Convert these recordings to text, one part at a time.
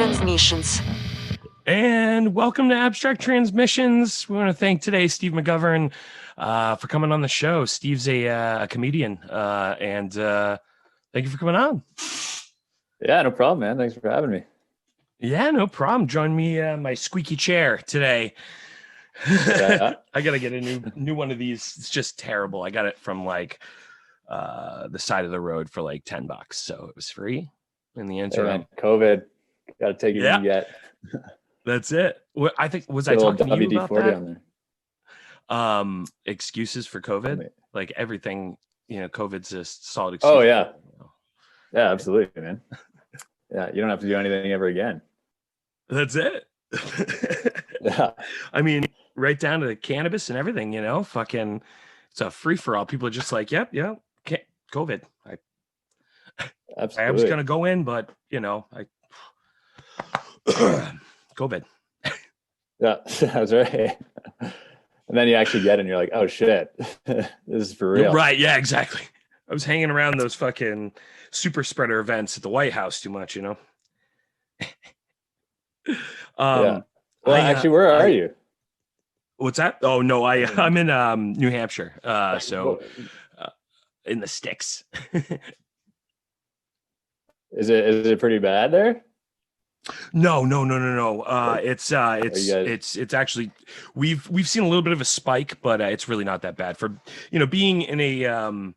Transmissions. And welcome to Abstract Transmissions. We want to thank today Steve McGovern for coming on the show. Steve's a comedian, and thank you for coming on. Yeah, no problem, man. Thanks for having me. Yeah, no problem. Join me my squeaky chair today. Yeah. I gotta get a new one of these. It's just terrible. I got it from like the side of the road for like $10, so it was free in the interim. Hey, COVID, got to take it when you get. That's it. What I think was I talking to you about that? On there. Excuses for COVID, like everything. COVID's a solid excuse. Oh yeah, yeah, absolutely, man. Yeah, you don't have to do anything ever again. That's it. Yeah, I mean, right down to the cannabis and everything. Fucking, it's a free for all. People are just like, yep, COVID. absolutely. I was gonna go in, but COVID. Yeah, that's right. And then you actually get it and you're like, oh shit, this is for real. Right, yeah, exactly. I was hanging around those fucking super spreader events at the White House too much, Yeah. Well, actually, where are you? What's that? Oh no, I'm in New Hampshire. In the sticks. Is it pretty bad there? No. It's actually we've seen a little bit of a spike, but it's really not that bad for being in a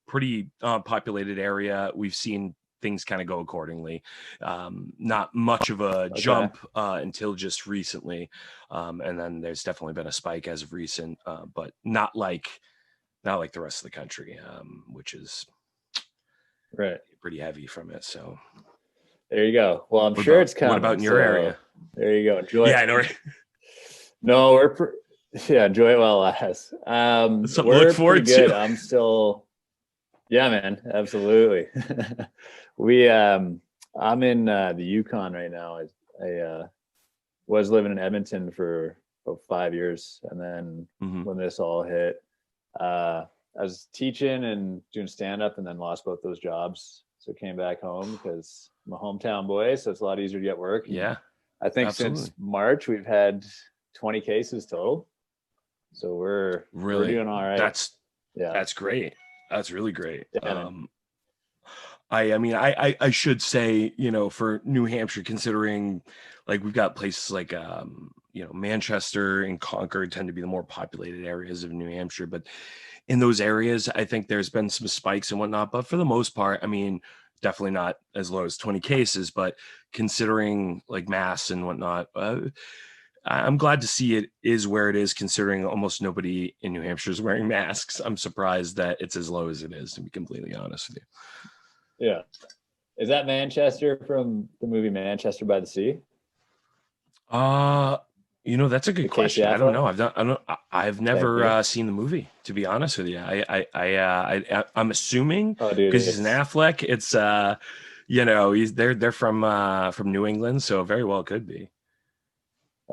pretty populated area. We've seen things kind of go accordingly. Not much of a jump until just recently, and then there's definitely been a spike as of recent, but not like the rest of the country, which is right pretty heavy from it. So. There you go. Well, I'm sure it's coming. What about in your area? There you go. Enjoy. Yeah, I know. Right? No, enjoy it while it lasts. Something to look forward good. to. I'm still. Yeah, man. Absolutely. I'm in the Yukon right now. I was living in Edmonton for about 5 years, and then when this all hit, I was teaching and doing stand-up, and then lost both those jobs. So came back home because I'm a hometown boy, so it's a lot easier to get work. Yeah, I think since March we've had 20 cases total, so we're doing all right. That's great. That's really great. Yeah, I should say, for New Hampshire, considering like we've got places like Manchester and Concord tend to be the more populated areas of New Hampshire, but in those areas, I think there's been some spikes and whatnot, but for the most part, I mean, definitely not as low as 20 cases, but considering like mass and whatnot, I'm glad to see it is where it is, considering almost nobody in New Hampshire is wearing masks. I'm surprised that it's as low as it is, to be completely honest with you. Yeah. Is that Manchester from the movie Manchester by the Sea? That's a good question. I don't know. I've never seen the movie, to be honest with you. I'm assuming because he's an Affleck. It's they're from New England, so very well could be.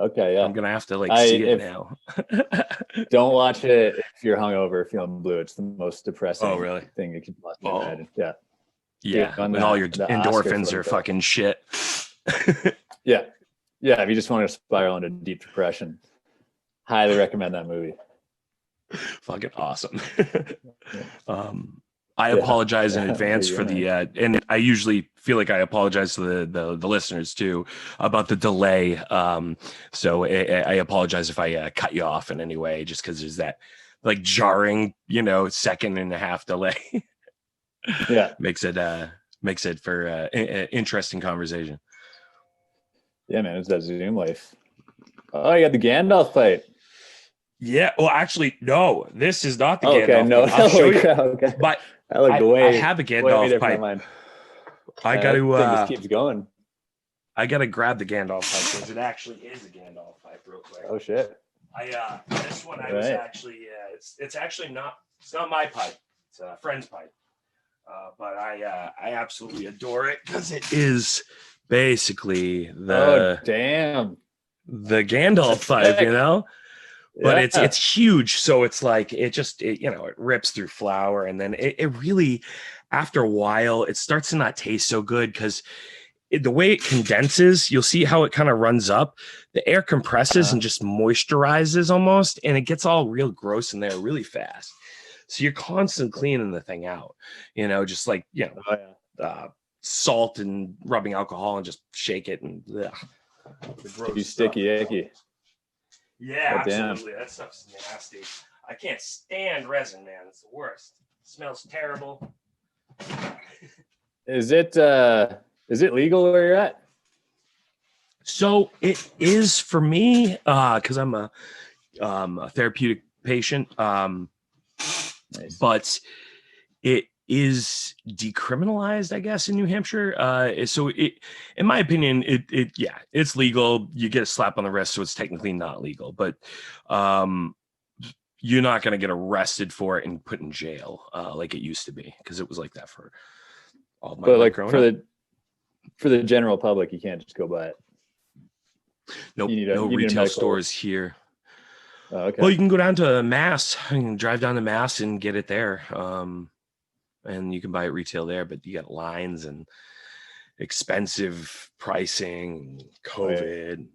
Okay, yeah. I'm gonna have to see it now. Don't watch it if you're hungover, feeling blue. It's the most depressing thing you can possibly imagine. Yeah. Yeah, and all your endorphins are fucking shit. Yeah. Yeah, if you just want to spiral into deep depression, highly recommend that movie. Fucking awesome. I apologize in advance for and I usually feel like I apologize to the listeners too about the delay. So I apologize if I cut you off in any way, just because there's that like jarring, second and a half delay. Yeah, makes it for an interesting conversation. Yeah, man, it's that Zoom life. Oh, you got the Gandalf fight. Yeah, well, actually, no, this is not the Gandalf. Okay, no, I'll show you. Okay. But I have a Gandalf pipe. I got to. This keeps going. I got to grab the Gandalf pipe because it actually is a Gandalf pipe, real quick. Oh shit! This one was actually it's actually not. It's not my pipe. It's a friend's pipe. But I absolutely adore it because it is basically the Gandalf pipe, but it's huge. So it's like, it rips through flour. And then it really, after a while, it starts to not taste so good because the way it condenses, you'll see how it kind of runs up. The air compresses and just moisturizes almost, and it gets all real gross in there really fast. So you're constantly cleaning the thing out, just like, salt and rubbing alcohol and just shake it and you sticky icky. Yeah, absolutely. That stuff's nasty. I can't stand resin, man. It's the worst. It smells terrible. Is it legal where you're at? So it is for me, because I'm a therapeutic patient. Nice. But it is decriminalized, I guess, in New Hampshire. So in my opinion, it's legal. You get a slap on the wrist, so it's technically not legal. But you're not going to get arrested for it and put in jail like it used to be, because it was like that for all my life growing up. For the general public, you can't just go buy it. Nope, no retail stores here. Oh, okay. Well, you can go down to Mass. You can drive down to Mass and get it there. And you can buy it retail there, but you got lines and expensive pricing, COVID.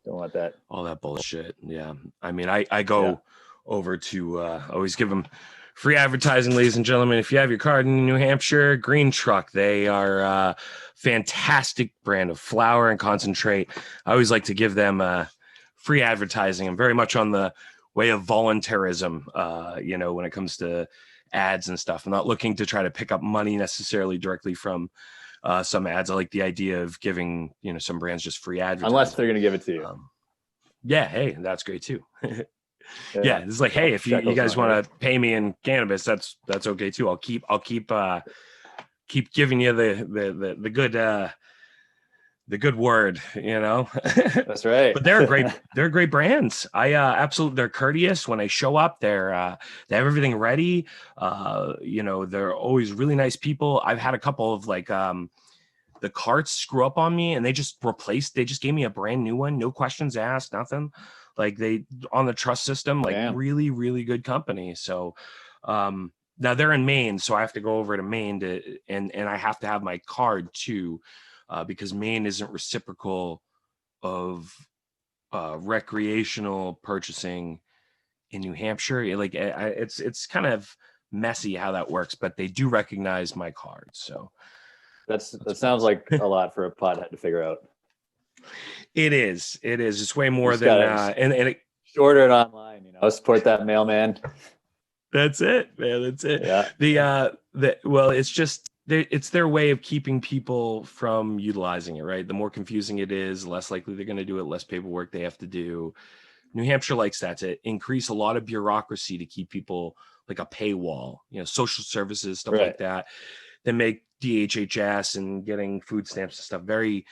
Don't want that. All that bullshit. Yeah. I mean, I go over to always give them free advertising, ladies and gentlemen. If you have your card in New Hampshire, Green Truck, they are a fantastic brand of flour and concentrate. I always like to give them free advertising. I'm very much on the way of voluntarism, when it comes to ads and stuff. I'm not looking to try to pick up money necessarily directly from some ads. I like the idea of giving, some brands just free advertising. Unless they're going to give it to you. Hey, that's great too. Yeah, it's like, hey, if you guys want to pay me in cannabis, that's okay too. I'll keep giving you the good word, That's right. But they're great brands. Absolutely, they're courteous when I show up. They have everything ready. They're always really nice people. I've had a couple of the carts screw up on me and they just gave me a brand new one, no questions asked, nothing. Like they on the trust system, really, really good company. So now they're in Maine, so I have to go over to Maine and I have to have my card too, because Maine isn't reciprocal of recreational purchasing in New Hampshire. It's kind of messy how that works, but they do recognize my card. So that sounds like a lot for a pothead to figure out. It is. It's way more than and order it online. Support that mailman. That's it, man. That's it. Yeah. It's their way of keeping people from utilizing it, right? The more confusing it is, the less likely they're going to do it, less paperwork they have to do. New Hampshire likes that to increase a lot of bureaucracy to keep people like a paywall, social services, stuff like that make DHHS and getting food stamps and stuff very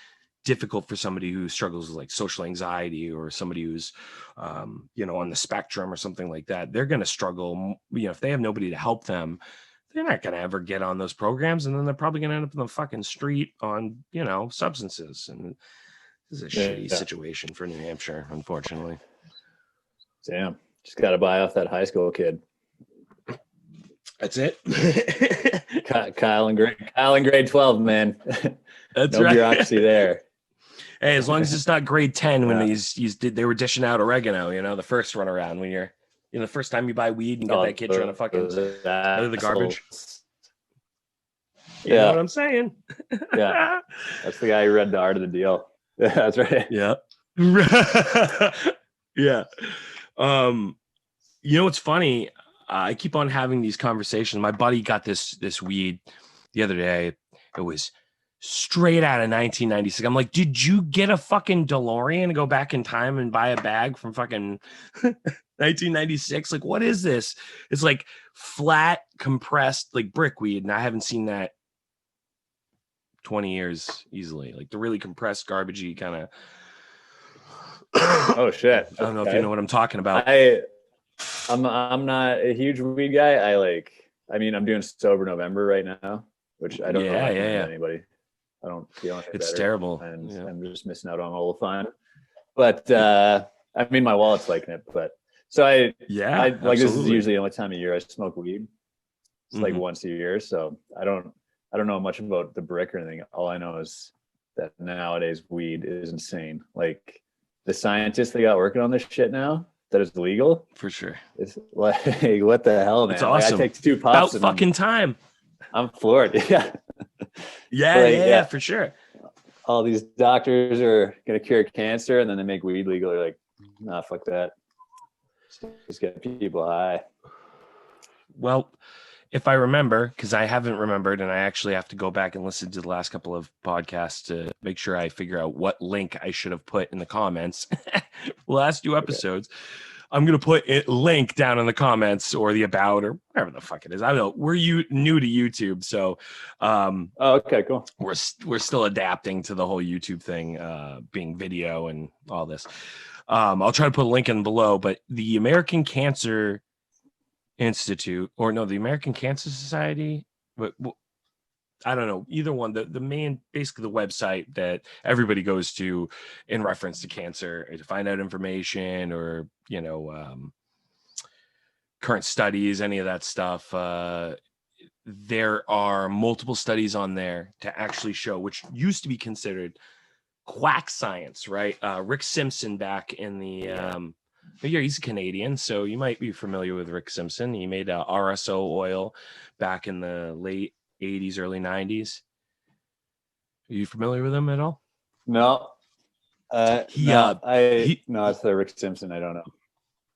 difficult for somebody who struggles with like social anxiety or somebody who's on the spectrum or something like that. They're going to struggle, if they have nobody to help them. They're not going to ever get on those programs, and then they're probably going to end up in the fucking street on substances. And this is a shitty situation for New Hampshire, unfortunately. Damn, just got to buy off that high school kid. That's it. Kyle in grade 12, man. That's no bureaucracy there. Hey, as long as it's not grade 10 when they were dishing out oregano, the first run around when you're, the first time you buy weed and you got that kid trying to fucking out of the garbage. You know what I'm saying? Yeah. That's the guy who read The Art of the Deal. Yeah, that's right. Yeah. Yeah. What's funny? I keep on having these conversations. My buddy got this weed the other day. It was straight out of 1996. I'm like, did you get a fucking DeLorean and go back in time and buy a bag from fucking 1996? Like, what is this? It's like flat, compressed, like brick weed. And I haven't seen that 20 years easily. Like the really compressed, garbagey kind of. Oh, shit. I don't know if you know what I'm talking about. I'm not a huge weed guy. I'm doing sober November right now, which I don't know anybody. I don't feel any it's better, terrible, and I'm just missing out on all the fun. But my wallet's liking it. But so I this is usually the only time of year I smoke weed. It's like once a year, so I don't know much about the brick or anything. All I know is that nowadays weed is insane. Like the scientists they got working on this shit now that is legal. For sure. It's like, what the hell, man? It's awesome. Like, I take 2 puffs. About fucking time. I'm floored. Yeah. Yeah, for sure. All these doctors are gonna cure cancer, and then they make weed legal. They're like, nah, fuck that. Just get people high. Well, if I remember, because I haven't remembered, and I actually have to go back and listen to the last couple of podcasts to make sure I figure out what link I should have put in the comments. The last 2 episodes. I'm going to put a link down in the comments or the about or whatever the fuck it is. I don't know. We're new to YouTube. So okay, cool. We're still adapting to the whole YouTube thing, being video and all this. I'll try to put a link in below, but the American Cancer Institute, or no, the American Cancer Society, but I don't know, either one, the main, basically the website that everybody goes to in reference to cancer to find out information or, current studies, any of that stuff. There are multiple studies on there to actually show, which used to be considered quack science, right? Rick Simpson back in the, he's a Canadian, so you might be familiar with Rick Simpson. He made RSO oil back in the late 80s, early 90s. Are you familiar with him at all? No. It's the Rick Simpson. I don't know.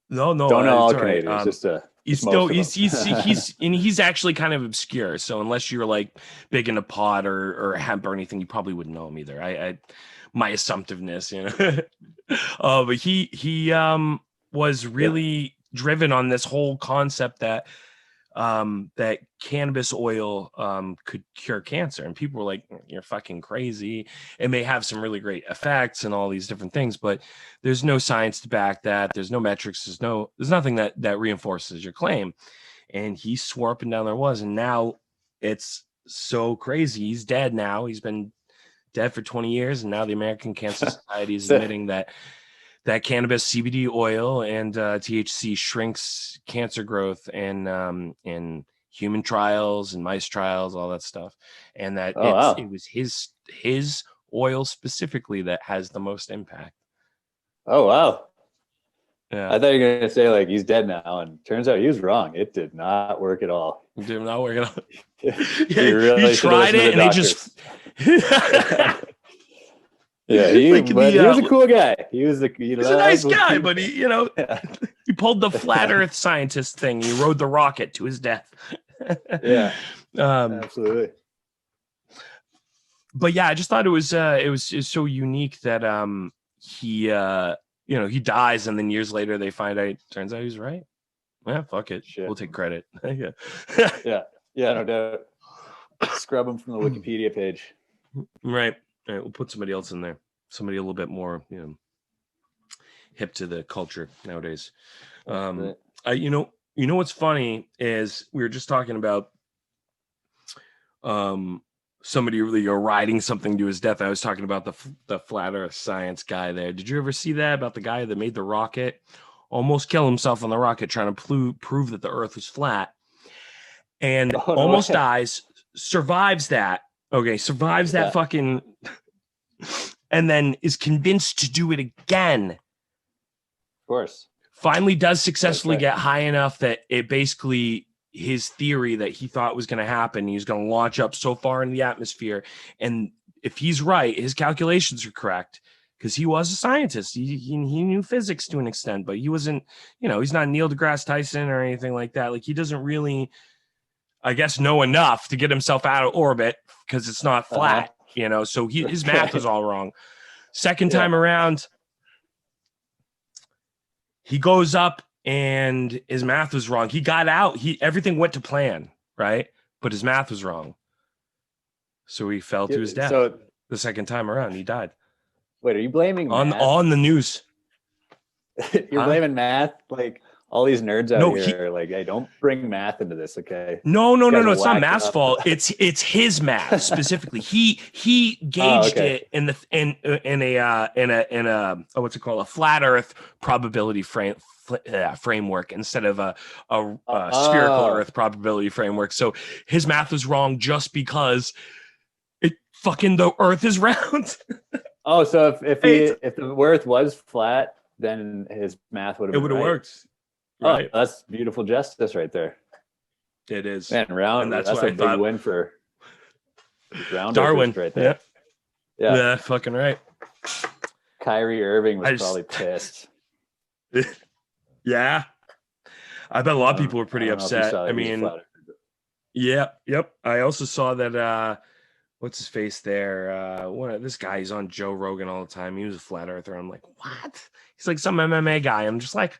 No. Don't know all Canadians. He's actually kind of obscure. So unless you're like big into pot or hemp or anything, you probably wouldn't know him either. I my assumptiveness, but he was really driven on this whole concept that that cannabis oil could cure cancer, and people were like, you're fucking crazy. It may have some really great effects and all these different things, but there's no science to back that. There's no metrics. There's nothing that reinforces your claim. And he swore up and down there was, and now it's so crazy. He's dead now. He's been dead for 20 years, and now the American Cancer Society is admitting that cannabis, CBD oil, and THC shrinks cancer growth in human trials and mice trials, all that stuff, and that it was his oil specifically that has the most impact. Oh wow! Yeah, I thought you were gonna say like he's dead now, and turns out he was wrong. It did not work at all. It did not work at all. He tried it, and they just. Yeah, he was a cool guy. He's a nice guy, but he pulled the flat Earth scientist thing. He rode the rocket to his death. Yeah, absolutely. But yeah, I just thought it was so unique that he he dies, and then years later they find out. Turns out he was right. Yeah, fuck it. Shit. We'll take credit. yeah, no doubt. Scrub him from the Wikipedia page. Right. All right, we'll put somebody else in there. Somebody a little bit more, hip to the culture nowadays. You know what's funny is we were just talking about somebody really riding something to his death. I was talking about the flat Earth science guy there. Did you ever see that about the guy that made the rocket? Almost kill himself on the rocket trying to prove that the Earth was flat, and almost dies. Survives that. Okay, survives that fucking. And then is convinced to do it again. Of course. Finally does successfully get high enough that it basically, his theory that he thought was going to happen, he's going to launch up so far in the atmosphere. And if he's right, his calculations are correct, because he was a scientist. He knew physics to an extent, but he wasn't, he's not Neil deGrasse Tyson or anything like that. Like, he doesn't really, I guess, know enough to get himself out of orbit because it's not flat. So his math was all wrong. Second time around, he goes up and his math was wrong. He got out. Everything went to plan, right? But his math was wrong. So he fell to his death. So the second time around, he died. Wait, are you blaming math? On the news? You're blaming math? Like, all these nerds out here are like, hey, don't bring math into this, okay? No. It's not math's fault. It's his math specifically. He gauged it in a what's it called, a flat Earth probability framework instead of a spherical Earth probability framework. So his math was wrong just because fucking the Earth is round. Oh, so if the Earth was flat, then his math would have It been would have right. worked. Oh, Right. that's beautiful justice right there. It is. Man, round. And that's That's what a I big thought. win for round Darwin. earthers right there. Yeah, fucking right. Kyrie Irving was probably pissed. Yeah. I bet a lot of people were pretty upset. I mean, yep. I also saw that what's his face there? This guy, he's on Joe Rogan all the time. He was a flat earther. I'm like, what? He's like some MMA guy. I'm just like,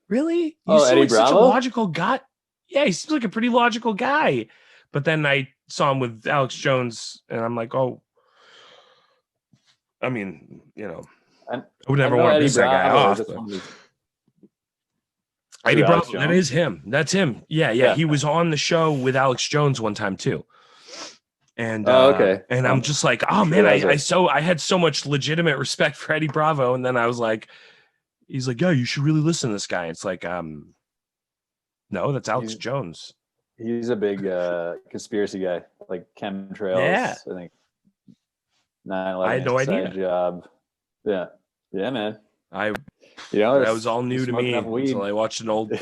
really? You seem like such a logical guy. Yeah, he seems like a pretty logical guy. But then I saw him with Alex Jones, and I'm like, oh, I mean, I would never want to piss that guy off. Eddie Bravo, that is him. That's him. Yeah. He was on the show with Alex Jones one time too. And okay. And I'm just like, oh man, I had so much legitimate respect for Eddie Bravo, and then I was like, he's like, yeah, you should really listen to this guy. It's like, no, that's Alex Jones. He's a big conspiracy guy, like chemtrails. Yeah. I think 9/11. I had no idea. Job. Yeah, man. That was all new to me until I watched an old.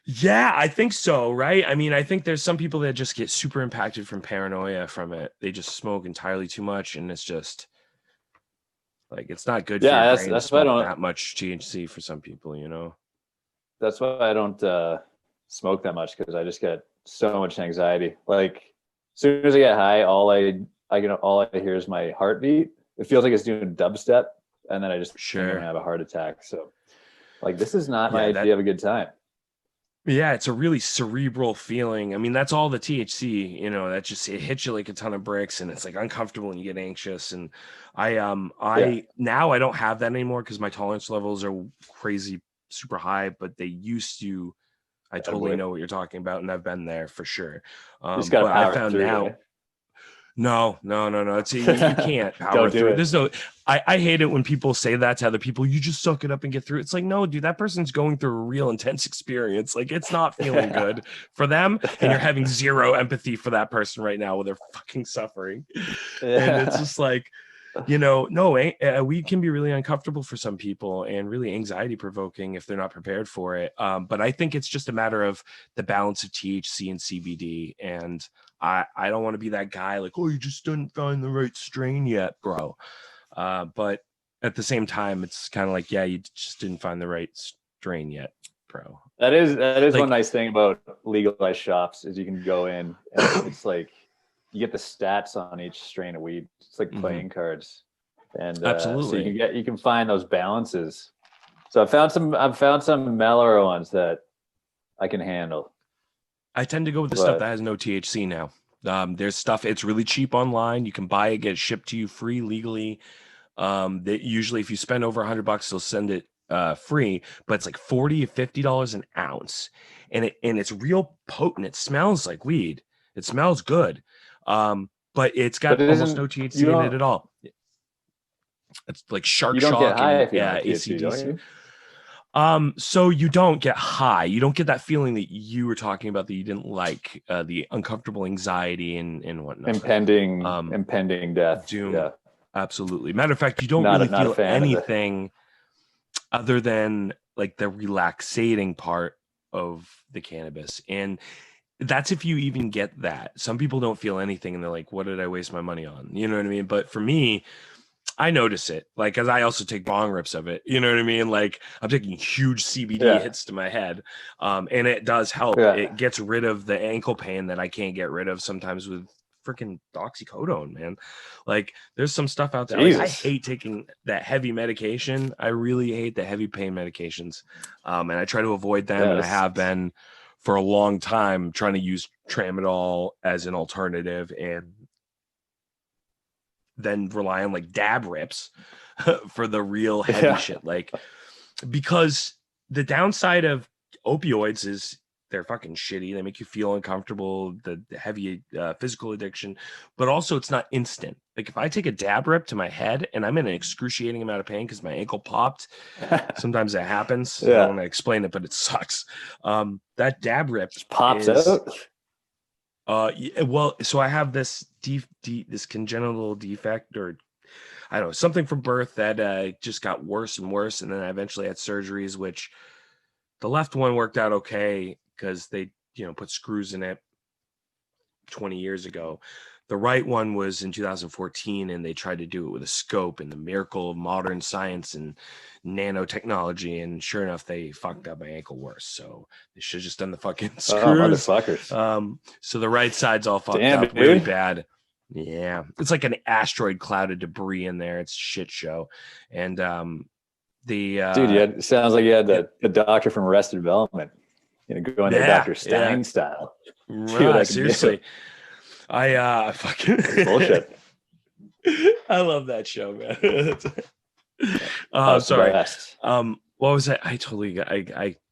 Yeah, I think so. Right. I mean, I think there's some people that just get super impacted from paranoia from it. They just smoke entirely too much, and it's just like it's not good. For your brain that's why I don't that much THC for some people. That's why I don't smoke that much, because I just get so much anxiety. Like as soon as I get high, all I hear is my heartbeat. It feels like it's doing dubstep, and then I just have a heart attack. So like this is not my idea of a good time. Yeah, it's a really cerebral feeling. I mean, that's all the THC, that just it hits you like a ton of bricks, and it's like uncomfortable and you get anxious. And now I don't have that anymore because my tolerance levels are crazy super high, but they used to. I totally know what you're talking about, and I've been there for sure. But I found out. No. It's, you can't power through. There's no. I hate it when people say that to other people. You just suck it up and get through. It's like, no, dude, that person's going through a real intense experience. Like, it's not feeling good for them, and you're having zero empathy for that person right now while they're fucking suffering. And it's just like, we can be really uncomfortable for some people and really anxiety provoking if they're not prepared for it. But I think it's just a matter of the balance of THC and CBD. And I don't want to be that guy like, oh, you just didn't find the right strain yet, bro. But at the same time, it's kind of like, yeah, you just didn't find the right strain yet, bro. That is like, one nice thing about legalized shops is you can go in and it's like you get the stats on each strain of weed. It's like playing cards, and absolutely, so you can find those balances. So I've found some mellower ones that I can handle. I tend to go with the stuff that has no THC now. There's stuff, it's really cheap online. You can buy it, get it shipped to you free legally. That usually if you spend over $100, they'll send it free, but it's like $40 or $50 an ounce. And it's real potent. It smells like weed. It smells good. But it's got almost no THC in it at all. It's like Shark Shock and ACDC. So you don't get high. You don't get that feeling that you were talking about that you didn't like, the uncomfortable anxiety and whatnot. Impending death. Doom. Yeah. Absolutely. Matter of fact, you don't really feel anything other than like the relaxating part of the cannabis. And that's if you even get that. Some people don't feel anything and they're like, what did I waste my money on? You know what I mean? But for me, I notice it, like, because I also take bong rips of it. You know what I mean? Like, I'm taking huge CBD hits to my head, and it does help. Yeah. It gets rid of the ankle pain that I can't get rid of sometimes with freaking oxycodone, man. Like, there's some stuff out there. Like, I hate taking that heavy medication. I really hate the heavy pain medications, and I try to avoid them. Yes. And I have been for a long time trying to use tramadol as an alternative, and then rely on like dab rips for the real heavy shit. Like, because the downside of opioids is they're fucking shitty. They make you feel uncomfortable, the heavy physical addiction, but also it's not instant. Like, if I take a dab rip to my head and I'm in an excruciating amount of pain because my ankle popped, sometimes it happens. I don't want to explain it, but it sucks. That dab rip just pops out. Well, so I have this this congenital defect, or I don't know, something from birth that just got worse and worse, and then I eventually had surgeries, which the left one worked out okay because they, put screws in it 20 years ago. The right one was in 2014, and they tried to do it with a scope, and the miracle of modern science and nanotechnology. And sure enough, they fucked up my ankle worse. So they should have just done the fucking Oh, screws. motherfuckers. So the right side's all fucked up really bad. Yeah. It's like an asteroid cloud of debris in there. It's a shit show. And dude, it sounds like you had the doctor from Arrested Development, going there Dr. Stein style. Right, seriously. I fucking bullshit. I love that show, man. Sorry. What was that? I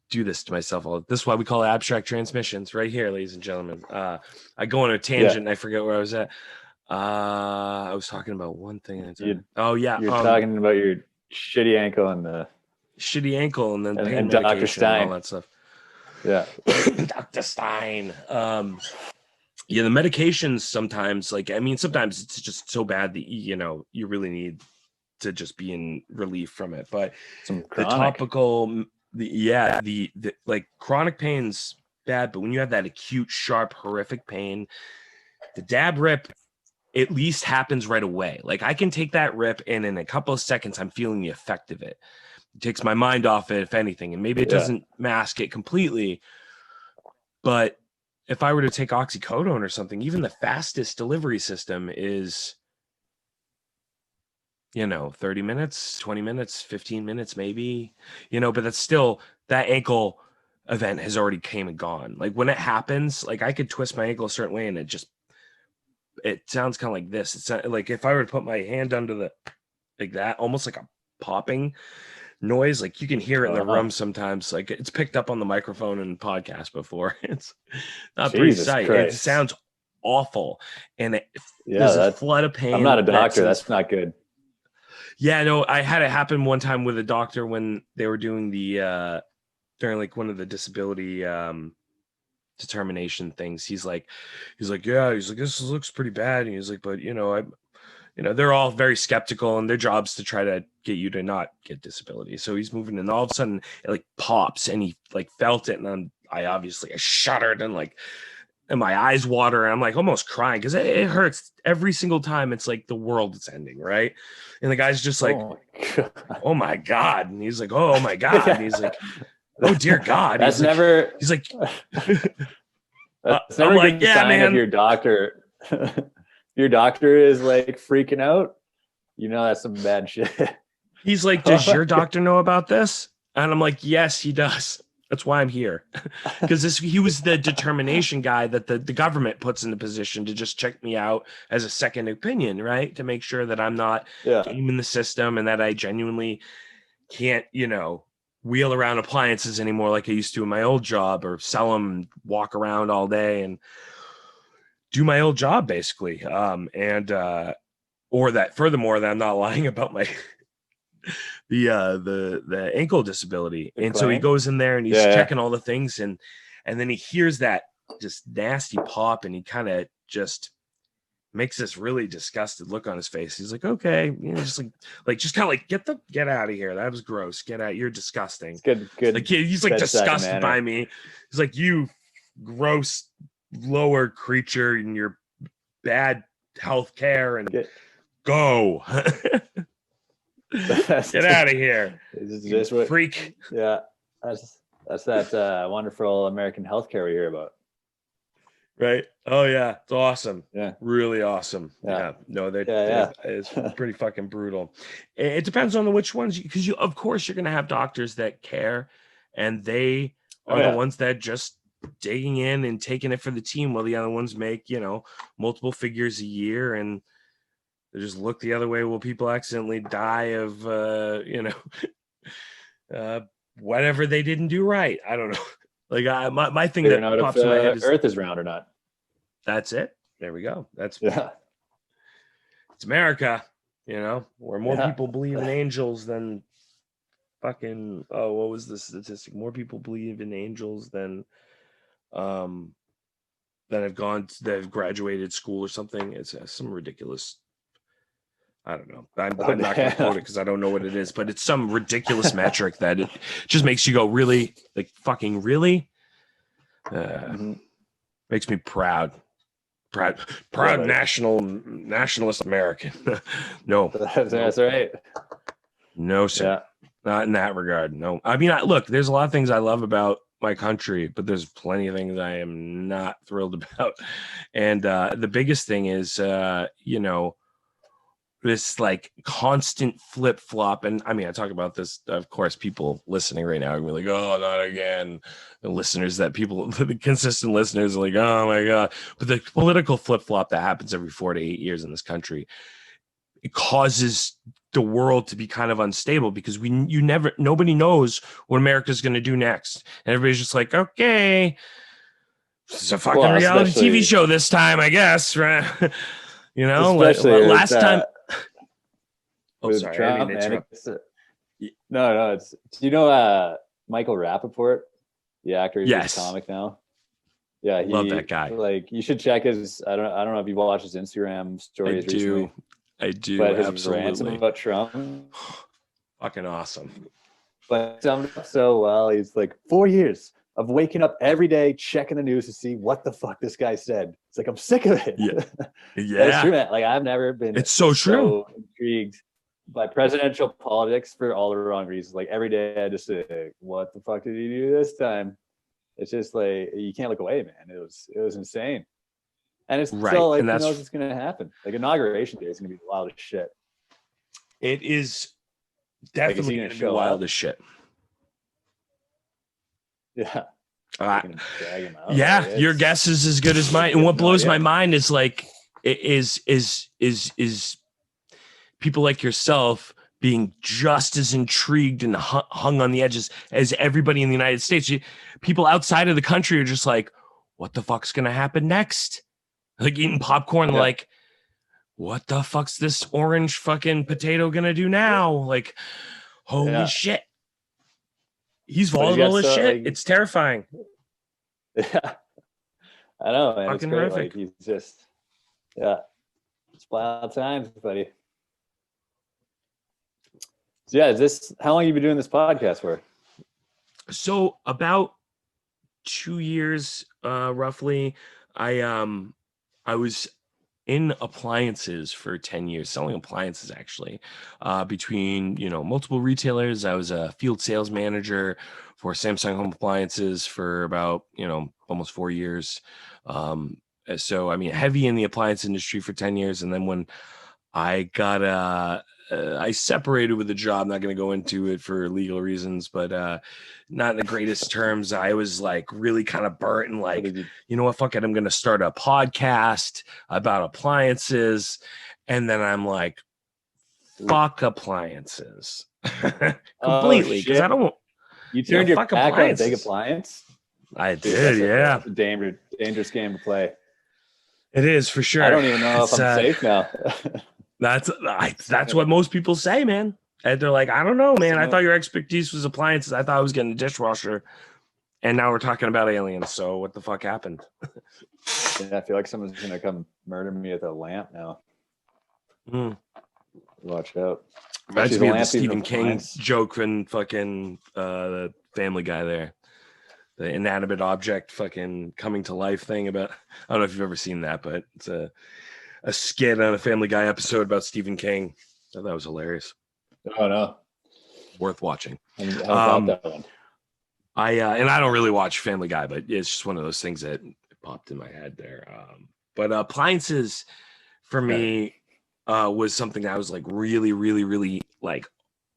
do this to myself all. This is why we call it abstract transmissions, right here, ladies and gentlemen. I go on a tangent and I forget where I was at. I was talking about one thing. You're talking about your shitty ankle and then pain and medication Dr. Stein. and all that stuff. Yeah. Dr. Stein. The medications sometimes, sometimes it's just so bad that you really need to just be in relief from it. But the topical, the like chronic pain's bad, but when you have that acute, sharp, horrific pain, the dab rip at least happens right away. Like I can take that rip, and in a couple of seconds, I'm feeling the effect of it. It takes my mind off it, if anything, and maybe it doesn't mask it completely, but if I were to take oxycodone or something, even the fastest delivery system is, 30 minutes, 20 minutes, 15 minutes, maybe, but that's still, that ankle event has already came and gone. Like when it happens, like I could twist my ankle a certain way and it sounds kind of like this. It's like if I were to put my hand under like that, almost like a popping noise, like you can hear it in the room sometimes. Like it's picked up on the microphone and podcast before. It's not pretty sight. It sounds awful, and there's a flood of pain. I'm not a doctor. That's not good. Yeah, no, I had it happen one time with a doctor when they were doing the during like one of the disability determination things. He's like, this looks pretty bad, and he's like, but they're all very skeptical, and their job's to try to get you to not get disability. So he's moving, and all of a sudden it like pops, and he like felt it, and I shuddered, and my eyes water, and I'm like almost crying because it hurts every single time. It's like the world is ending, right? And the guy's just like, oh my God. And he's like, oh my God. And he's like, oh dear God. That's he's never. He's like, that's never a good sign of your doctor. Your doctor is like freaking out. That's some bad shit. He's like, does your doctor know about this? And I'm like, yes, he does. That's why I'm here. Because he was the determination guy that the government puts in the position to just check me out as a second opinion, right? To make sure that I'm not gaming the system and that I genuinely can't, wheel around appliances anymore like I used to in my old job, or sell them, walk around all day and do my old job basically. Or that furthermore, that I'm not lying about my the ankle disability. And so he goes in there and he's checking all the things, and then he hears that just nasty pop, and he kind of just makes this really disgusted look on his face. He's like, okay, just kind of like get out of here. That was gross. Get out. You're disgusting. Good. Like he's like disgusted by me. He's like, you gross lower creature and your bad health care, and go. Get out of here. Is this freak? Yeah, that's that wonderful American healthcare we hear about. Right. Oh yeah, it's awesome. Yeah, really awesome. Yeah. No, it's pretty fucking brutal. It depends on which ones, because of course you're gonna have doctors that care, and they are the ones that just digging in and taking it for the team, while the other ones make multiple figures a year, and they just look the other way while people accidentally die of whatever they didn't do right. I don't know. Like my thing that pops in my head is Earth is round or not. That's it. There we go. It's America, where more people believe in angels than fucking what was the statistic? More people believe in angels than that have graduated school or something. It's some ridiculous. I don't know. I'm not going to quote it because I don't know what it is, but it's some ridiculous metric that it just makes you go, really, like fucking really. Makes me proud nationalist American. No, that's right. No, sir. Not in that regard. No. I mean, look, there's a lot of things I love about my country, but there's plenty of things I am not thrilled about. And the biggest thing is, this like constant flip flop. And I mean, I talk about this, of course, people listening right now are gonna be like, oh, not again. The listeners the consistent listeners are like, oh my God. But the political flip flop that happens every 4 to 8 years in this country, it causes the world to be kind of unstable because nobody knows what America's going to do next. And everybody's just like, okay, it's a fucking reality TV show this time, I guess. Right. Last time. Oh, sorry. Trump, no. Do you know Michael Rappaport, the actor? He's a comic now. Yeah, love that guy. Like, you should check his. I don't know if you watched his Instagram stories recently. I do. But his rants about Trump, fucking awesome. But summed up so well. He's like, 4 years of waking up every day, checking the news to see what the fuck this guy said. It's like, I'm sick of it. Yeah. That's true, man. Like, I've never been. It's so true. Intrigued by presidential politics for all the wrong reasons. Like, every day I just say, what the fuck did he do this time? It's just like, you can't look away, man. It was insane. And it's still like, who knows what's going to happen? Like, inauguration day is going to be wild as shit. It is definitely going to be wild as shit. Yeah. Yeah, your guess is as good as mine. And what blows my mind is like, is people like yourself being just as intrigued and hung on the edges as everybody in the United States. People outside of the country are just like, what the fuck's going to happen next? Like eating popcorn, like, what the fuck's this orange fucking potato gonna do now? Like, holy shit. He's volatile as shit. Like, it's terrifying. Yeah. I know, man. Fucking horrific. Like, he's just, it's wild times, buddy. So how long have you been doing this podcast for? So about 2 years, roughly. I was in appliances for 10 years, selling appliances actually, between, multiple retailers. I was a field sales manager for Samsung Home Appliances for about, almost 4 years. So, I mean, heavy in the appliance industry for 10 years. And then when I got, I separated with the job, I'm not going to go into it for legal reasons, but not in the greatest terms. I was like really kind of burnt and like, you know what, fuck it, I'm going to start a podcast about appliances. And then I'm like, fuck appliances completely, because I don't. You turned your back on a big appliance? I did, yeah. It's a dangerous game to play. It is, for sure. I don't even know if I'm safe now. That's what most people say, man. And they're like, I don't know, man. I thought your expertise was appliances. I thought I was getting a dishwasher. And now we're talking about aliens. So what the fuck happened? Yeah, I feel like someone's going to come murder me with a lamp now. Watch out. Reminds me of the Stephen King joke from fucking the Family Guy there. The inanimate object fucking coming to life thing about, I don't know if you've ever seen that, but it's a skit on a Family Guy episode about Stephen King. I thought that was hilarious. Oh no, worth watching. That one. And I don't really watch Family Guy, but it's just one of those things that popped in my head there. But appliances for me was something that I was like really, really, really like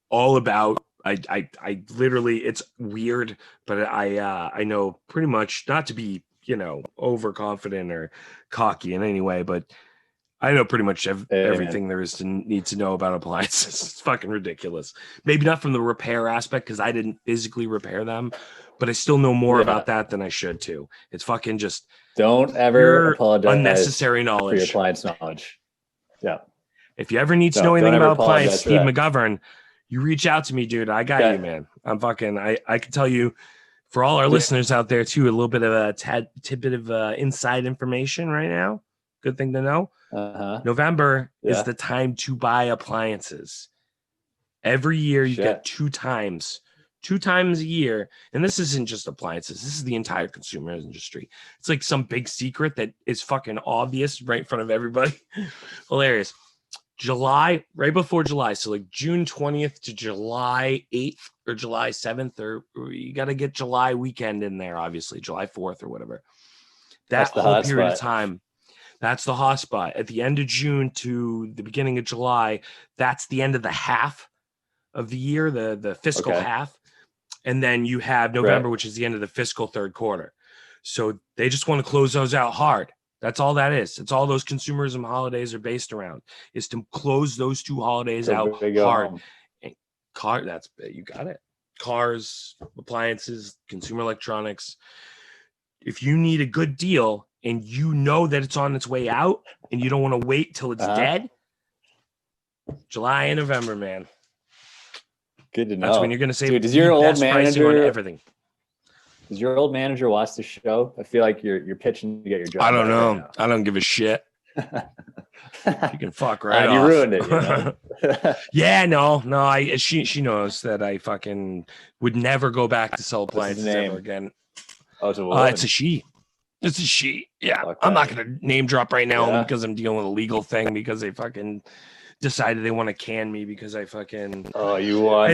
all about. I literally, it's weird, but I know pretty much, not to be overconfident or cocky in any way, but I know pretty much everything there is to need to know about appliances. It's fucking ridiculous. Maybe not from the repair aspect, because I didn't physically repair them, but I still know more about that than I should too. It's fucking just don't ever apologize unnecessary knowledge for your appliance knowledge. Yeah. If you ever need to know anything about appliance, Steve McGovern, you reach out to me, dude. I got you, man. I'm fucking. I can tell you For all our listeners out there too, a little bit of a tidbit of inside information right now. Good thing to know. November is the time to buy appliances. Every year you get two times a year. And this isn't just appliances. This is the entire consumer industry. It's like some big secret that is fucking obvious right in front of everybody. Hilarious. July, right before July. So like June 20th to July 8th or July 7th, or you got to get July weekend in there, obviously, July 4th or whatever. That whole period of time, that's the hot spot. At the end of June to the beginning of July, that's the end of the half of the year, the fiscal half. And then you have November, which is the end of the fiscal third quarter. So they just want to close those out hard. That's all that is. It's all those consumerism holidays are based around, is to close those two holidays out hard. And you got it. Cars, appliances, consumer electronics. If you need a good deal and you know that it's on its way out and you don't want to wait till it's dead, July and November, man. Good to know. That's when you're going to save. Dude, does your old manager on everything? Does your old manager watch the show? I feel like you're pitching to get your job. I don't know. Right, I don't give a shit. You can fuck right off. You ruined it. You know? Yeah, no. She knows that I fucking would never go back to sell appliances ever again. Oh, it's a she. It's a she. Yeah, I'm not gonna name drop right now because I'm dealing with a legal thing because they fucking decided they want to can me because I fucking. Oh, you want?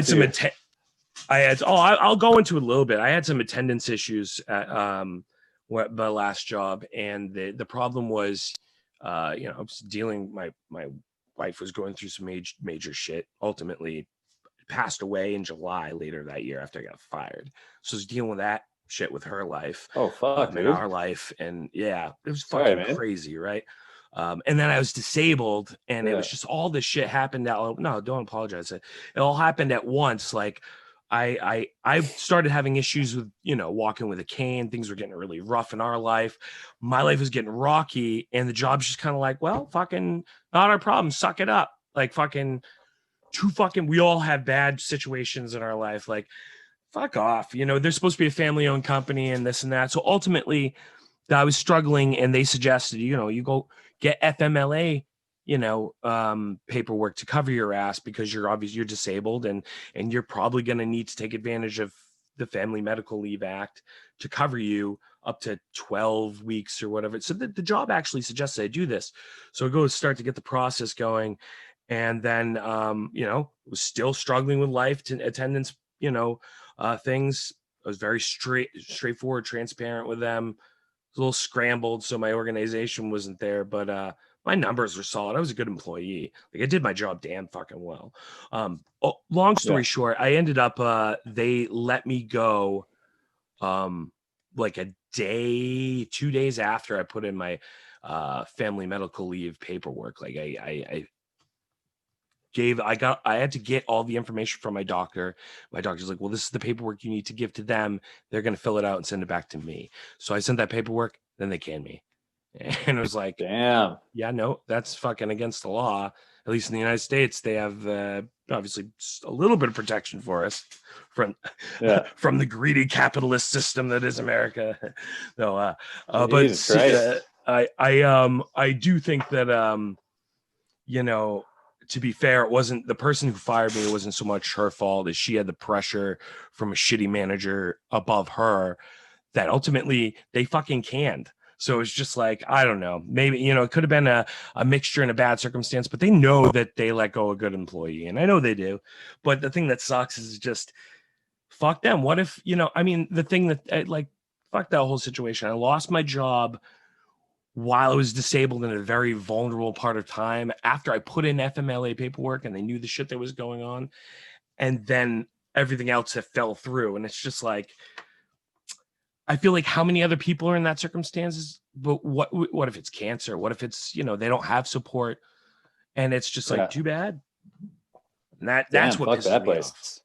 I had some. I'll go into it a little bit. I had some attendance issues at my last job, and the problem was, I was dealing. My wife was going through some major shit. Ultimately, passed away in July later that year after I got fired. So I was dealing with that shit with her life. Oh fuck, in our life, and it was fucking crazy, right? And then I was disabled, and it was just all this shit happened out. No, don't apologize. It all happened at once. Like I started having issues with, walking with a cane. Things were getting really rough in our life. My life was getting rocky, and the job's just kind of like, well, fucking not our problem. Suck it up. Like we all have bad situations in our life. Like, fuck off. There's supposed to be a family-owned company and this and that. So ultimately, I was struggling, and they suggested, you go get FMLA, paperwork to cover your ass because you're disabled, and you're probably going to need to take advantage of the Family Medical Leave Act to cover you up to 12 weeks or whatever. So the job actually suggests I do this. So I go start to get the process going, and then was still struggling with life to attendance, things. I was very straightforward, transparent with them. A little scrambled, so my organization wasn't there, but my numbers were solid. I was a good employee. Like, I did my job damn fucking well. Long story short, I ended up they let me go like 2 days after I put in my family medical leave paperwork. Like I had to get all the information from my doctor. My doctor's like, well, this is the paperwork you need to give to them. They're going to fill it out and send it back to me. So I sent that paperwork, then they canned me. And it was like, damn. Yeah, no, that's fucking against the law. At least in the United States, they have obviously a little bit of protection for us from the greedy capitalist system that is America. No, but I do think that, to be fair, it wasn't the person who fired me. It wasn't so much her fault as she had the pressure from a shitty manager above her that ultimately they fucking canned. So it's just like, I don't know, maybe, it could have been a mixture in a bad circumstance, but they know that they let go a good employee. And I know they do. But the thing that sucks is just fuck them. What if, the thing that fuck that whole situation. I lost my job while I was disabled in a very vulnerable part of time after I put in FMLA paperwork and they knew the shit that was going on. And then everything else that fell through. And it's just like, I feel like how many other people are in that circumstances, but what if it's cancer? What if it's, they don't have support, and it's just like, too bad. And that's what pisses me off.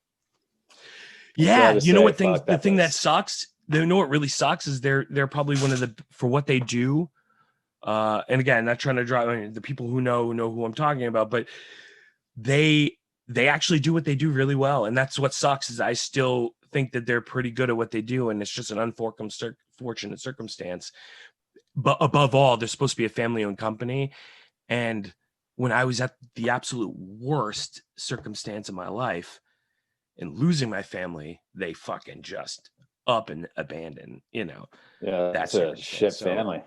Yeah. The thing that sucks, what really sucks is they're probably one of for what they do. And again, not trying to drive the people who know who I'm talking about, but they actually do what they do really well. And that's what sucks is I still think that they're pretty good at what they do, and it's just an unfortunate circumstance. But above all, they're supposed to be a family-owned company. And when I was at the absolute worst circumstance in my life and losing my family, they fucking just up and abandon, Yeah, that's a shit family.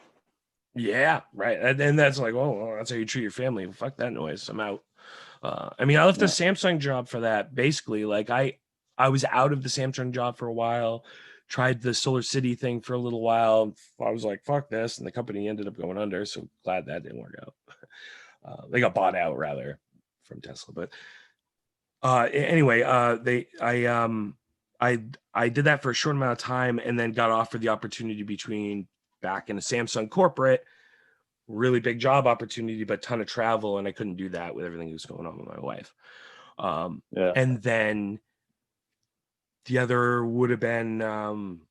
Yeah, right. And that's like, well, that's how you treat your family. Fuck that noise. I'm out. I mean, I left the Samsung job for that. Basically, like I was out of the Samsung job for a while, tried the Solar City thing for a little while. I was like, fuck this. And the company ended up going under. So glad that didn't work out. They got bought out rather from Tesla. But anyway, I did that for a short amount of time and then got offered the opportunity between back in a Samsung corporate, really big job opportunity, but ton of travel. And I couldn't do that with everything that was going on with my wife. And then the other would have been,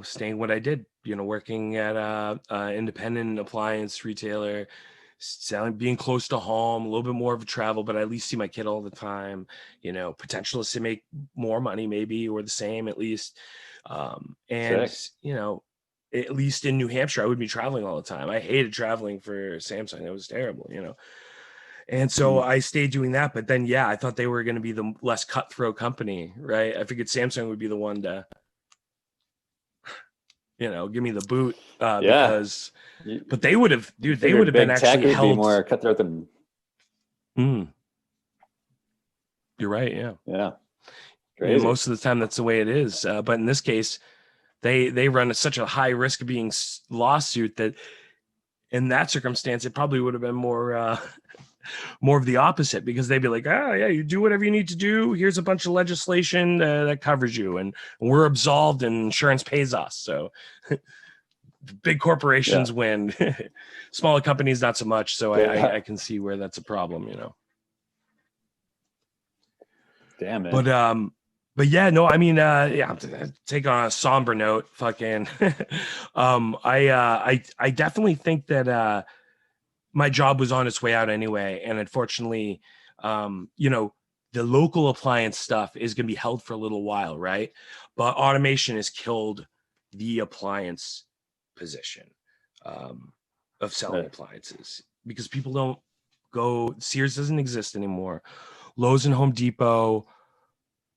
staying what I did, working at a independent appliance retailer, being close to home, a little bit more of a travel, but I at least see my kid all the time, potential is to make more money maybe, or the same at least. Sick. At least in New Hampshire, I would be traveling all the time. I hated traveling for Samsung. It was terrible, And so I stayed doing that. But then, I thought they were going to be the less cutthroat company, right? I figured Samsung would be the one to, give me the boot because, but they would have, dude, they would have been actually held. Be more cutthroat than. You're right. Yeah. Yeah. Crazy. Most of the time, that's the way it is. But in this case, they run such a high risk of being lawsuit that in that circumstance, it probably would have been more of the opposite, because they'd be like, you do whatever you need to do. Here's a bunch of legislation that covers you, and we're absolved and insurance pays us. So big corporations win, smaller companies, not so much. So I can see where that's a problem, Damn it. But yeah, no, I mean, take on a somber note, fucking, I definitely think that, my job was on its way out anyway. And unfortunately, the local appliance stuff is going to be held for a little while. Right. But automation has killed the appliance position, of selling appliances, because people don't go, Sears doesn't exist anymore. Lowe's and Home Depot.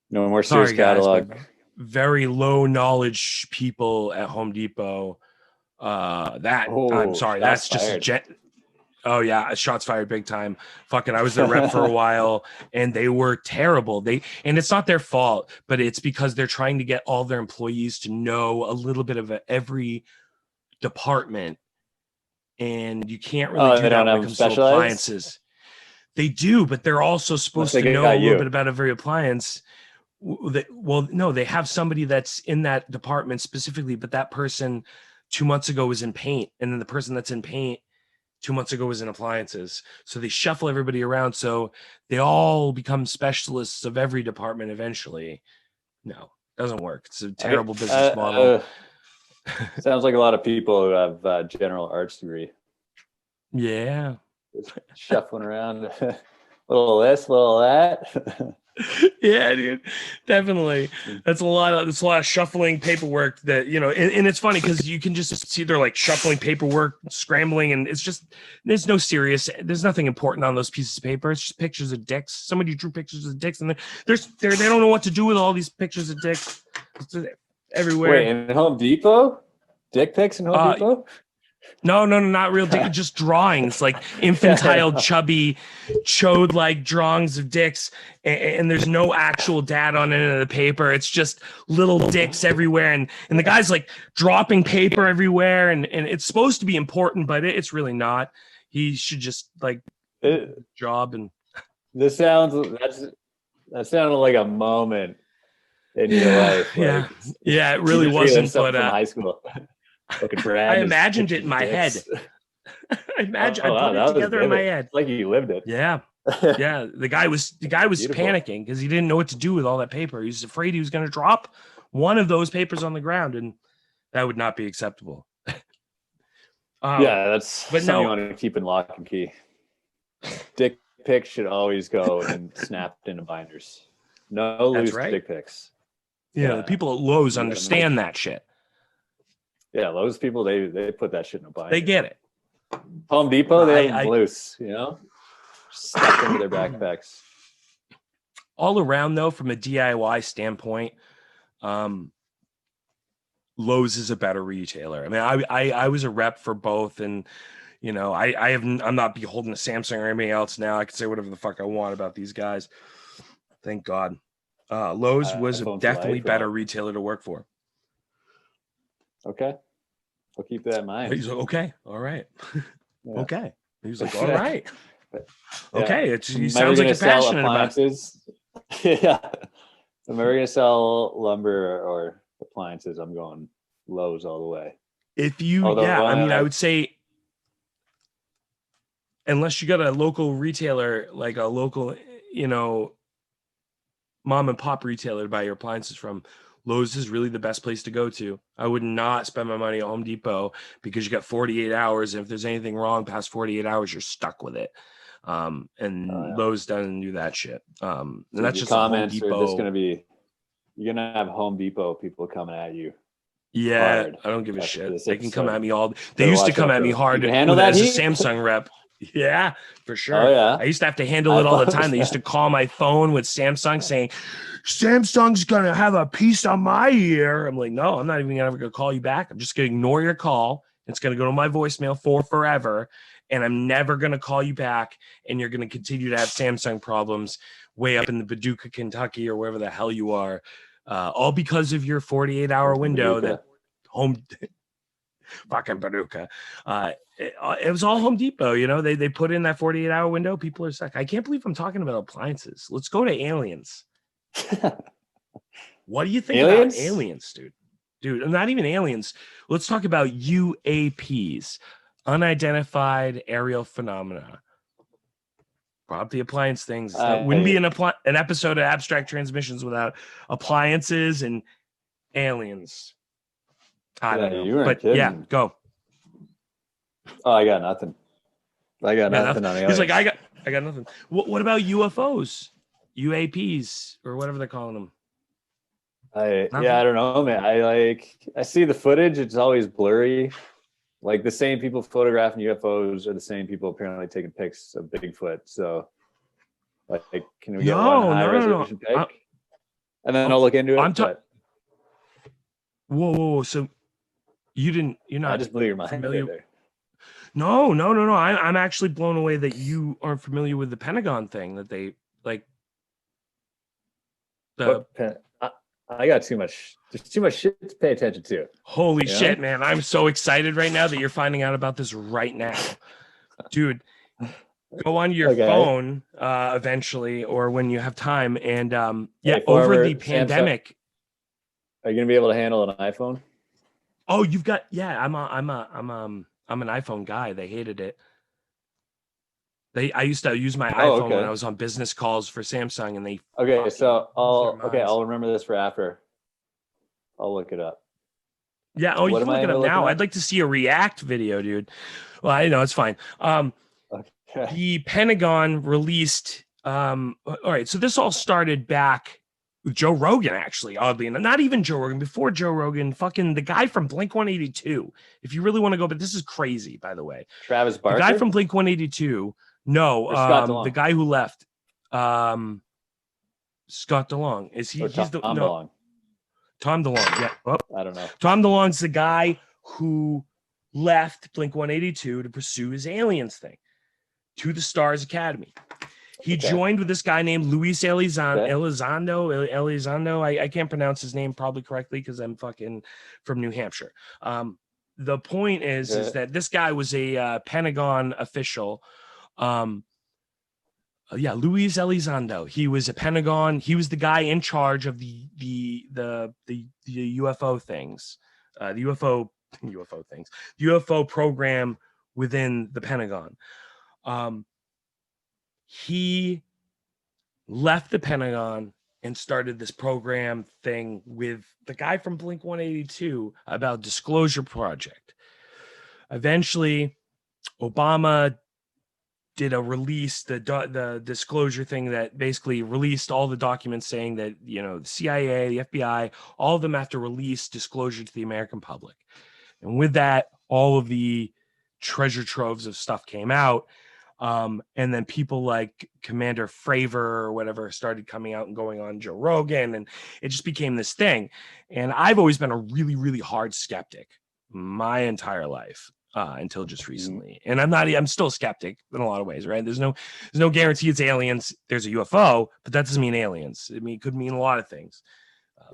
No more Sears catalog. Guys, very low knowledge people at Home Depot. I'm sorry. That's just shots fired big time. Fucking, I was their rep for a while and they were terrible. And it's not their fault, but it's because they're trying to get all their employees to know a little bit of every department. And you can't really do that when it comes to appliances. They do, but they're also supposed to know a little bit about every appliance. No, they have somebody that's in that department specifically, but that person 2 months ago was in paint, and then the person that's in paint 2 months ago was in appliances. So they shuffle everybody around, so they all become specialists of every department eventually. No, doesn't work. It's a terrible business model. Sounds like a lot of people who have general arts degree. Yeah. Just shuffling around. Little this, little that. Yeah, dude, definitely. That's a lot of shuffling paperwork that, and it's funny because you can just see they're like shuffling paperwork, scrambling, and it's just, there's nothing important on those pieces of paper. It's just pictures of dicks. Somebody drew pictures of dicks, and they don't know what to do with all these pictures of dicks. It's everywhere. Wait, in Home Depot? Dick pics in Home Depot? No, not real dick, just drawings, like infantile, chubby, chode-like drawings of dicks, and there's no actual data on any of the paper. It's just little dicks everywhere, and the guy's like dropping paper everywhere, and it's supposed to be important, but it's really not. He should just job and. That sounded like a moment in your life. Yeah, it really wasn't. But from high school. I imagined it in my head. I put it together in my head. It's like you lived it. Yeah. The guy was panicking because he didn't know what to do with all that paper. He was afraid he was going to drop one of those papers on the ground, and that would not be acceptable. That's something you want to keep in lock and key. Dick pics should always go and snapped into binders. No loose dick pics. You know, the people at Lowe's understand that shit. Yeah, Lowe's people, they put that shit in a binder. They get it. Home Depot, they have them loose, you know, stuck into their backpacks. All around, though, from a DIY standpoint, Lowe's is a better retailer. I mean, I was a rep for both, and you know, I'm not beholden to Samsung or anybody else now. I can say whatever the fuck I want about these guys. Thank God. Lowe's was a definitely better retailer to work for. Okay. I'll keep that in mind. He's like, okay, all right. Yeah. Okay. He was like, all right. Yeah. Okay. He sounds like you're passionate about it. Yeah. If I'm ever going to sell lumber or appliances, I'm going Lowe's all the way. If you, I would say, unless you got a local retailer, like a local, you know, mom and pop retailer to buy your appliances from, Lowe's is really the best place to go to. I would not spend my money at Home Depot because you got 48 hours. And if there's anything wrong past 48 hours, you're stuck with it. Lowe's doesn't do that shit. And so that's just comments Home Depot. Are just going to be, you're going to have Home Depot people coming at you. Yeah, hard. I don't give a shit. They can come at me all. They used to come at me hard as a Samsung rep. Yeah, for sure. Oh, yeah. I used to have to handle it all the time. They used to call my phone with Samsung saying, Samsung's going to have a piece on my ear. I'm like, no, I'm not even ever going to call you back. I'm just going to ignore your call. It's going to go to my voicemail for forever. And I'm never going to call you back. And you're going to continue to have Samsung problems way up in the Paducah, Kentucky, or wherever the hell you are. All because of your 48-hour window that Home fucking Paducah. It was all Home Depot, you know. They put in that 48-hour window. People are stuck. I can't believe I'm talking about appliances. Let's go to aliens. What do you think about aliens, dude? Dude, not even aliens. Let's talk about UAPs, unidentified aerial phenomena. Brought the appliance things. Wouldn't be an episode of Abstract Transmissions without appliances and aliens. I don't know. But kidding. Yeah, go. Oh, I got nothing. I got nothing on aliens. He's like, I got nothing. What about UFOs? UAPs, or whatever they're calling them. I don't know, man. I see the footage. It's always blurry. Like the same people photographing UFOs are the same people apparently taking pics of Bigfoot. So, like, can we get one high resolution pic? And then I'll look into it. Whoa! So you're not. I just blew your mind familiar there. No. I'm actually blown away that you aren't familiar with the Pentagon thing that they like. I got too much. There's too much shit to pay attention to. Holy shit, man. I'm so excited right now that you're finding out about this right now. Dude, go on your phone eventually or when you have time. And over the pandemic. Are you going to be able to handle an iPhone? Oh, you've got, I'm an iPhone guy. They hated it. I used to use my iPhone when I was on business calls for Samsung, and they. Okay, so I'll remember this for after. I'll look it up. Yeah. You can look it up now. I'd like to see a React video, dude. Well, I know it's fine. The Pentagon released. All right, so this all started back with Joe Rogan, actually. Oddly enough, not even Joe Rogan. Before Joe Rogan, fucking the guy from Blink-182. If you really want to go, but this is crazy, by the way. Travis Barker. The guy from Blink-182. No, the guy who left, Scott DeLong. Is he? He's the DeLong. Tom DeLong. Yeah. Oh. I don't know. Tom DeLong's the guy who left Blink-182 to pursue his aliens thing to the Stars Academy. He joined with this guy named Luis Elizondo. I can't pronounce his name probably correctly because I'm fucking from New Hampshire. The point is that this guy was a Pentagon official. Luis Elizondo. He was a Pentagon. He was the guy in charge of the UFO things, the UFO program within the Pentagon. He left the Pentagon and started this program thing with the guy from Blink-182 about Disclosure Project. Eventually, Obama did a release, the disclosure thing that basically released all the documents saying that, the CIA, the FBI, all of them have to release disclosure to the American public. And with that, all of the treasure troves of stuff came out. And then people like Commander Fravor or whatever started coming out and going on Joe Rogan, and it just became this thing. And I've always been a really, really hard skeptic my entire life. Until just recently. And I'm still a skeptic in a lot of ways, right? There's no guarantee it's aliens. There's a UFO, but that doesn't mean aliens. It could mean a lot of things.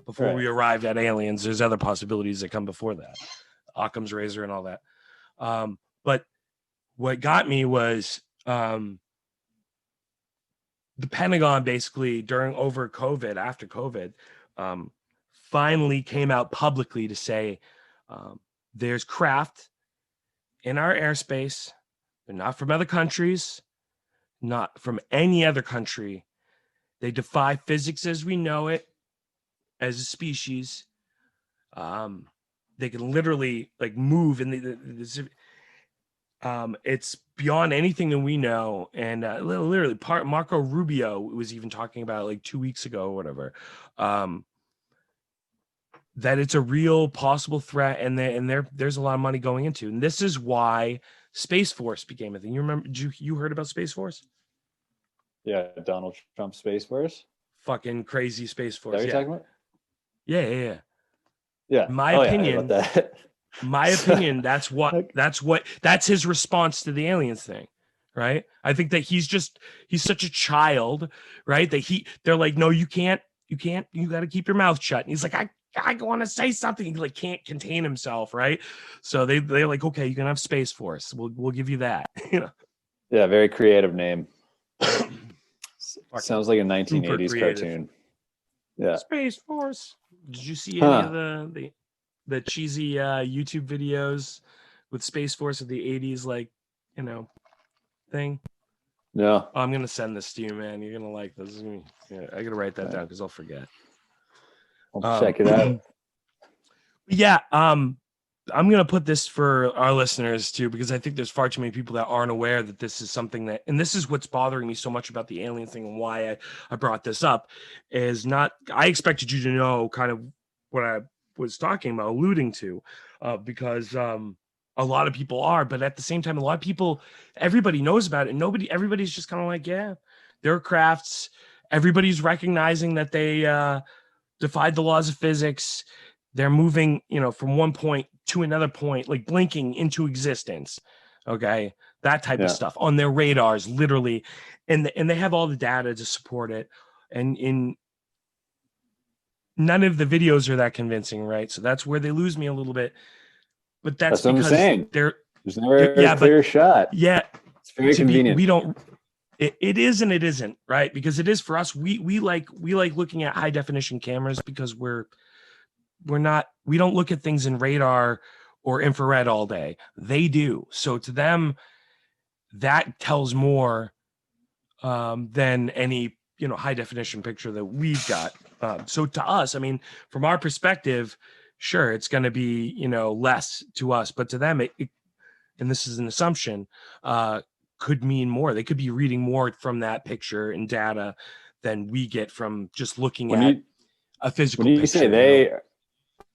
Before we arrived at aliens, there's other possibilities that come before that. Occam's razor and all that. But what got me was the Pentagon basically after COVID, finally came out publicly to say there's craft in our airspace. They're not from other countries, not from any other country. They defy physics as we know it as a species. They can literally like move in it's beyond anything that we know. And literally Marco Rubio was even talking about it like 2 weeks ago or whatever. That it's a real possible threat, and there's a lot of money going into. And this is why Space Force became a thing. You remember? You heard about Space Force? Yeah, Donald Trump Space Force. Fucking crazy Space Force. Is that what you're talking about? Yeah. My opinion. Yeah, that. My opinion. That's his response to the aliens thing, right? I think that he's such a child, right? That they're like, no, you can't. You got to keep your mouth shut. And he's like, I want to say something. He like can't contain himself, right? So they're like, okay, you can have Space Force. We'll give you that. Yeah, very creative name. Sounds like a 1980s cartoon. Yeah, Space Force. Did you see any of the cheesy YouTube videos with Space Force of the 80s, like thing? No. Oh, I'm gonna send this to you, man. You're gonna like this. I gotta write that down because I'll forget. I'll check it out. Yeah, I'm gonna put this for our listeners too, because I think there's far too many people that aren't aware that this is something that, and this is what's bothering me so much about the alien thing and why I brought this up, is not. I expected you to know kind of what I was talking about, alluding to, because a lot of people are, but at the same time, a lot of people, everybody knows about it, and everybody's just kind of like, yeah, they're crafts. Everybody's recognizing that they defied the laws of physics. They're moving, from one point to another point, like blinking into existence. Okay, that type of stuff on their radars, literally, and they have all the data to support it. And in none of the videos are that convincing, right? So that's where they lose me a little bit. But that's what because I'm saying. There's never a clear shot. Yeah, it's very convenient. We don't. It is and it isn't, right? Because it is for us. We like looking at high definition cameras because we don't look at things in radar or infrared all day. They do. So to them, that tells more than any high definition picture that we've got. So to us, I mean, from our perspective, sure, it's going to be less to us, but to them, it and this is an assumption, could mean more. They could be reading more from that picture and data than we get from just looking at a physical picture.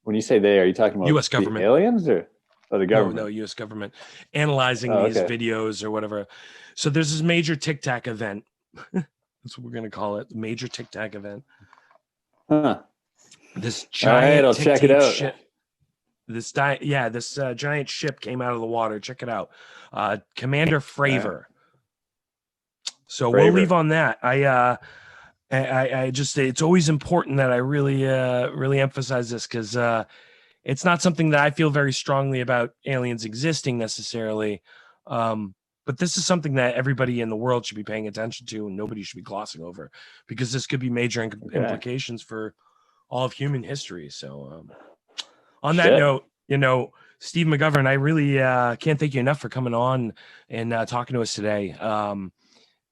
When you say they, are you talking about U.S. government, the aliens, or the government? No, U.S. government analyzing these videos or whatever. So there's this major Tic Tac event. That's what we're going to call it. Major Tic Tac event. Huh. This giant I'll check it out. Ship. This giant ship came out of the water. Check it out. Commander Fravor. So we'll leave on that. I just, it's always important that I really emphasize this, because it's not something that I feel very strongly about aliens existing necessarily. But this is something that everybody in the world should be paying attention to, and nobody should be glossing over, because this could be major implications for all of human history. So on that note, Steve McGovern, I really can't thank you enough for coming on and talking to us today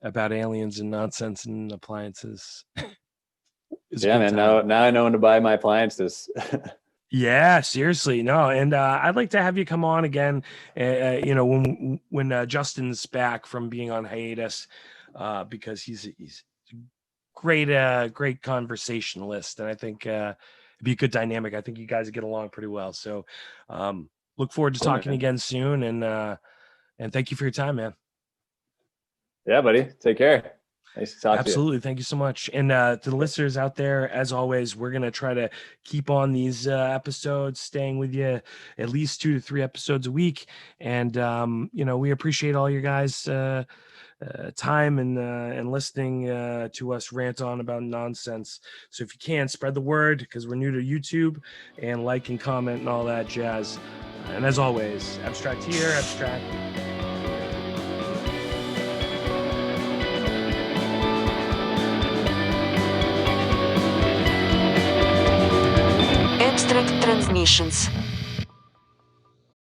about aliens and nonsense and appliances. Man. Now I know when to buy my appliances. Yeah, seriously. No, and I'd like to have you come on again, when Justin's back from being on hiatus, because he's great conversationalist, and I think it'd be a good dynamic. I think you guys get along pretty well. So look forward to Cool, talking man. again soon, and thank you for your time, man. Yeah, buddy. Take care. Nice to talk to you. Absolutely. Thank you so much. And to the listeners out there, as always, we're going to try to keep on these episodes, staying with you at least 2 to 3 episodes a week. And, we appreciate all your guys' time and listening to us rant on about nonsense. So if you can, spread the word, because we're new to YouTube, and like and comment and all that jazz. And as always, abstract here, abstract. Abstract Transmissions.